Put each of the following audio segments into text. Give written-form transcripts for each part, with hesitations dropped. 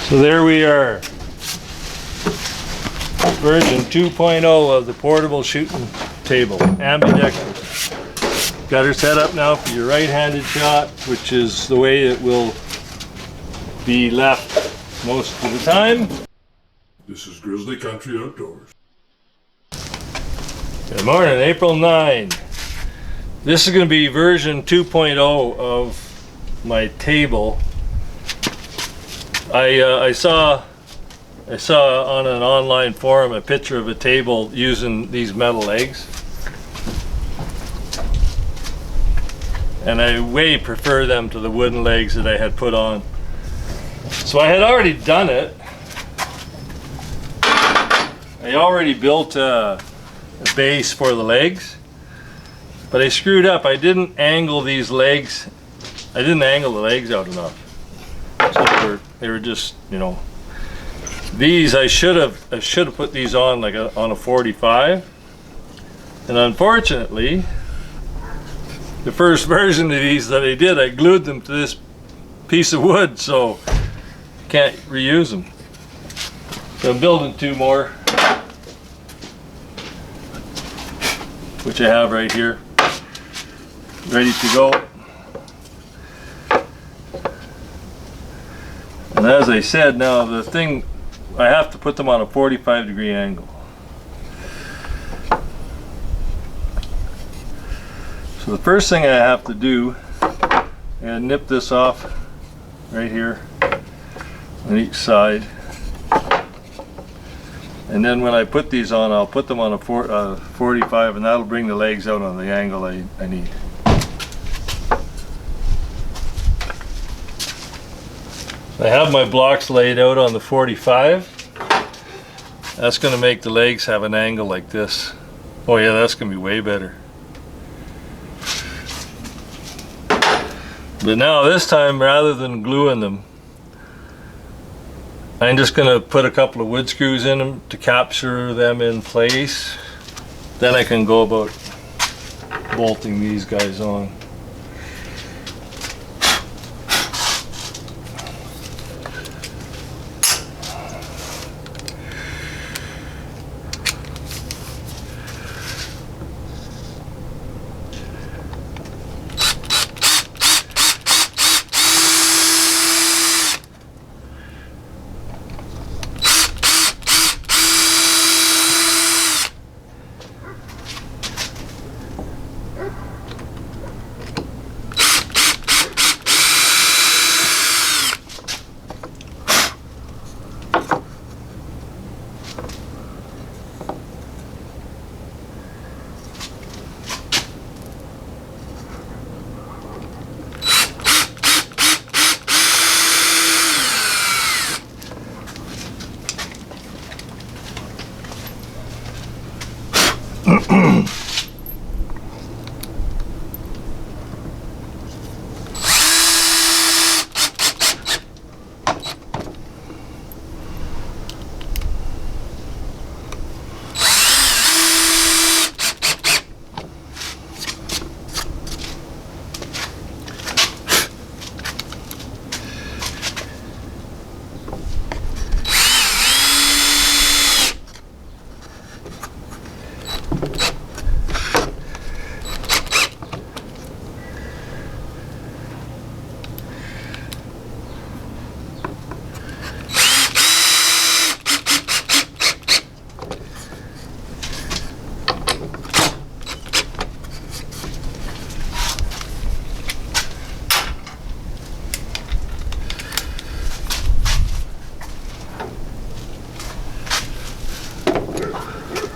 So there we are, version 2.0 of the portable shooting table, ambidextrous. Got her set up now for your right-handed shot, which is the way it will be left most of the time. This is Grizzly Country Outdoors. Good morning, April 9. This is going to be version 2.0 of my table. I saw on an online forum a picture of a table using these metal legs, and I way prefer them to the wooden legs that I had put on. So I had already done it. I already built a base for the legs, but I screwed up. I didn't angle these legs. I didn't angle the legs out enough. So they were just, you know, these I should have put these on like on a 45, and unfortunately the first version of these that I did, I glued them to this piece of wood, so can't reuse them. So I'm building two more, which I have right here, ready to go. And as I said, now the thing, I have to put them on a 45-degree angle. So the first thing I have to do is nip this off right here on each side. And then when I put these on, I'll put them on a 45, and that'll bring the legs out on the angle I need. I have my blocks laid out on the 45. That's going to make the legs have an angle like this. Oh yeah, that's going to be way better. But now this time, rather than gluing them, I'm just going to put a couple of wood screws in them to capture them in place. Then I can go about bolting these guys on.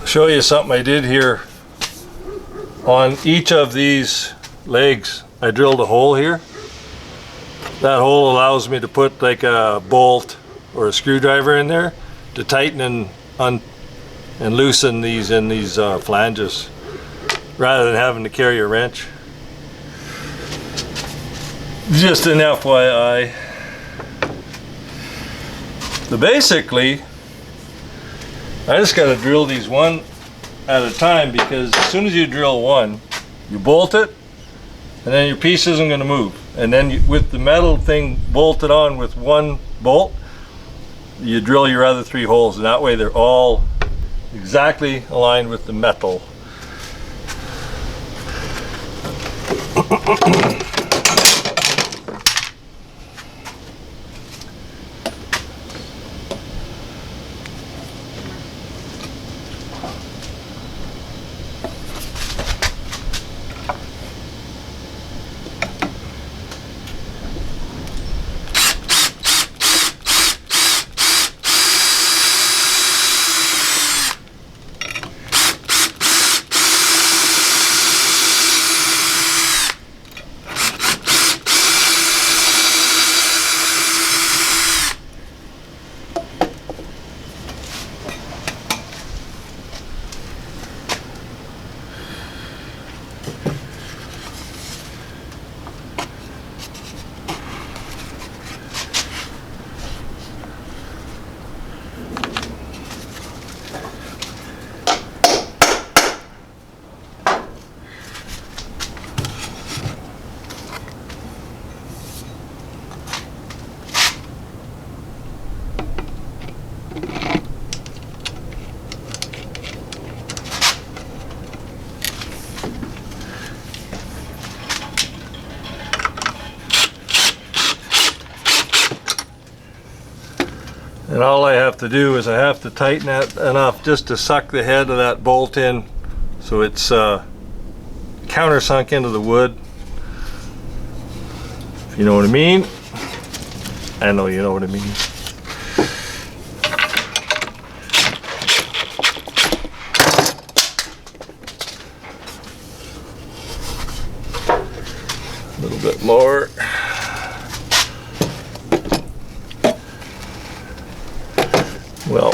Show you something I did here. On each of these legs I drilled a hole here. That hole allows me to put like a bolt or a screwdriver in there to tighten and loosen these in these flanges rather than having to carry a wrench. Just an FYI. But basically I just got to drill these one at a time, because as soon as you drill one, you bolt it, and then your piece isn't going to move. And then with the metal thing bolted on with one bolt, you drill your other 3 holes, and that way they're all exactly aligned with the metal. And all I have to do is I have to tighten it enough just to suck the head of that bolt in so it's countersunk into the wood. If you know what I mean. I know you know what I mean. A little bit more. Well,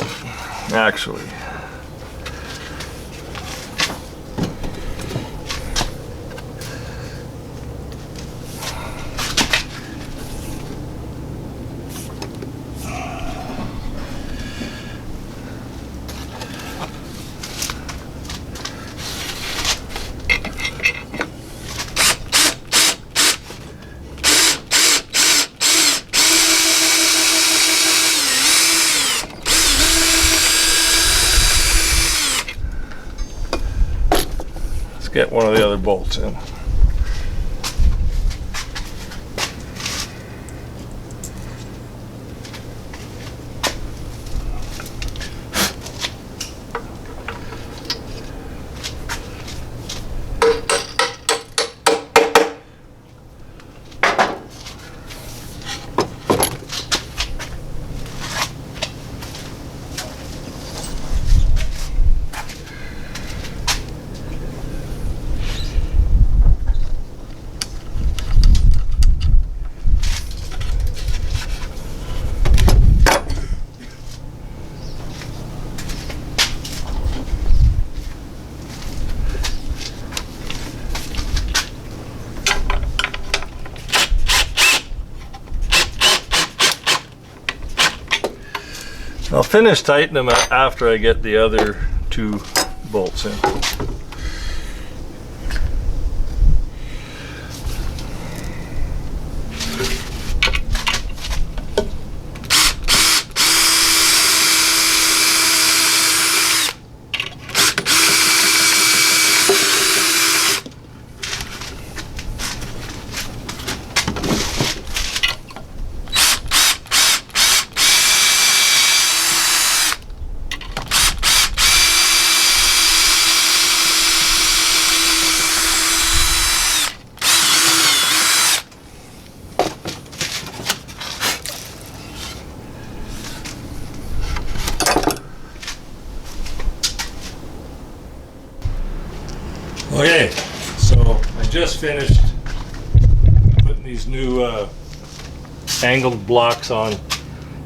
actually, get one of the other bolts in. I'll finish tightening them after I get the other 2 bolts in. Okay, so I just finished putting these new angled blocks on.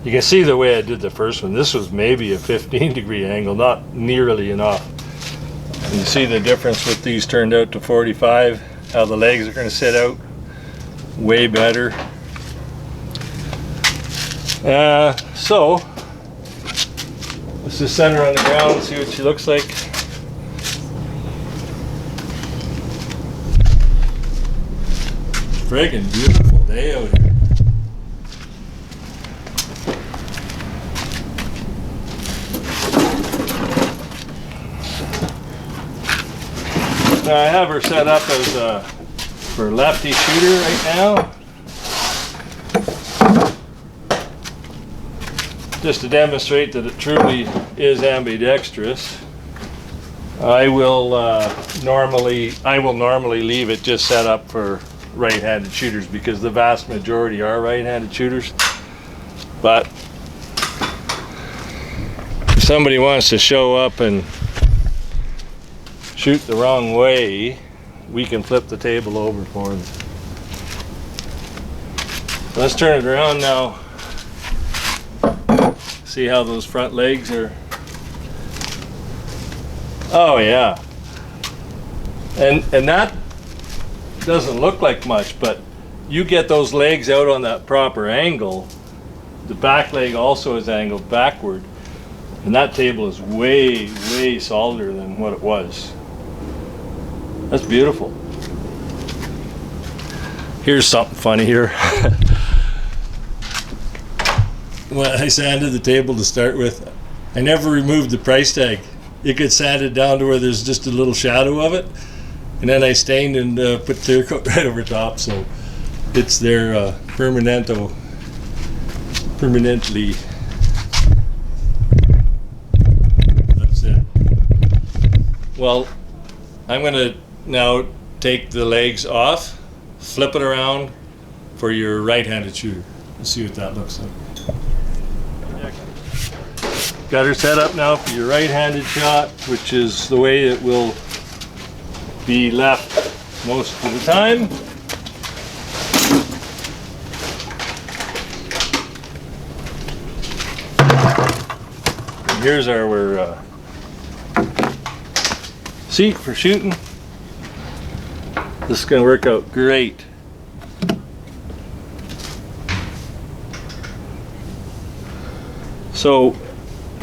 You can see the way I did the first one. This was maybe a 15-degree angle, not nearly enough. And you see the difference with these turned out to 45, how the legs are going to sit out way better. So let's just set her on the ground and see what she looks like. Friggin' beautiful day out here. Now I have her set up as for lefty shooter right now. Just to demonstrate that it truly is ambidextrous. I will normally leave it just set up for right-handed shooters because the vast majority are right-handed shooters. But if somebody wants to show up and shoot the wrong way, we can flip the table over for them. Let's turn it around now. See how those front legs are. Oh yeah. And that doesn't look like much, but you get those legs out on that proper angle, the back leg also is angled backward, and that table is way, way solider than what it was. That's beautiful. Here's something funny here. When I sanded the table to start with, I never removed the price tag. It gets sanded down to where there's just a little shadow of it, and then I stained and put clear coat right over top, so it's there permanently. That's it. Well, I'm gonna now take the legs off, flip it around for your right-handed shooter. Let's see what that looks like. Got her set up now for your right-handed shot, which is the way it will be left most of the time. And here's our seat for shooting. This is going to work out great. So,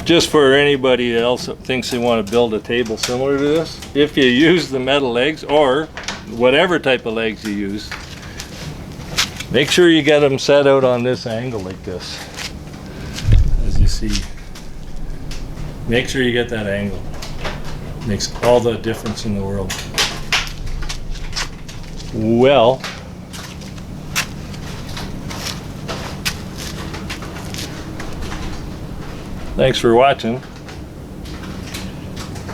just for anybody else that thinks they want to build a table similar to this, if you use the metal legs or whatever type of legs you use, make sure you get them set out on this angle like this. As you see, make sure you get that angle. Makes all the difference in the world. Well, thanks for watching.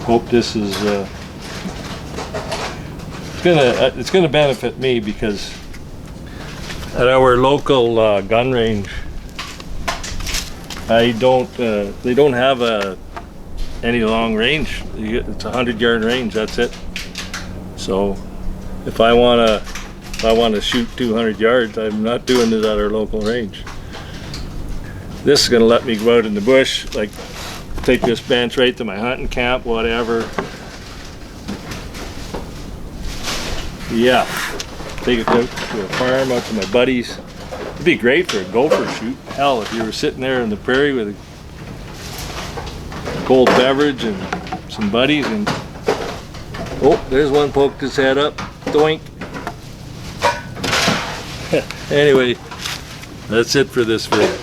Hope this is it's gonna benefit me, because at our local gun range, they don't have any long range. It's a 100-yard range. That's it. So if I wanna shoot 200 yards, I'm not doing it at our local range. This is going to let me go out in the bush, like take this bench right to my hunting camp, whatever. Yeah, take it out to a farm, out to my buddies. It'd be great for a gopher shoot. Hell, if you were sitting there in the prairie with a cold beverage and some buddies, and oh, there's one poked his head up. Doink. Anyway, that's it for this video.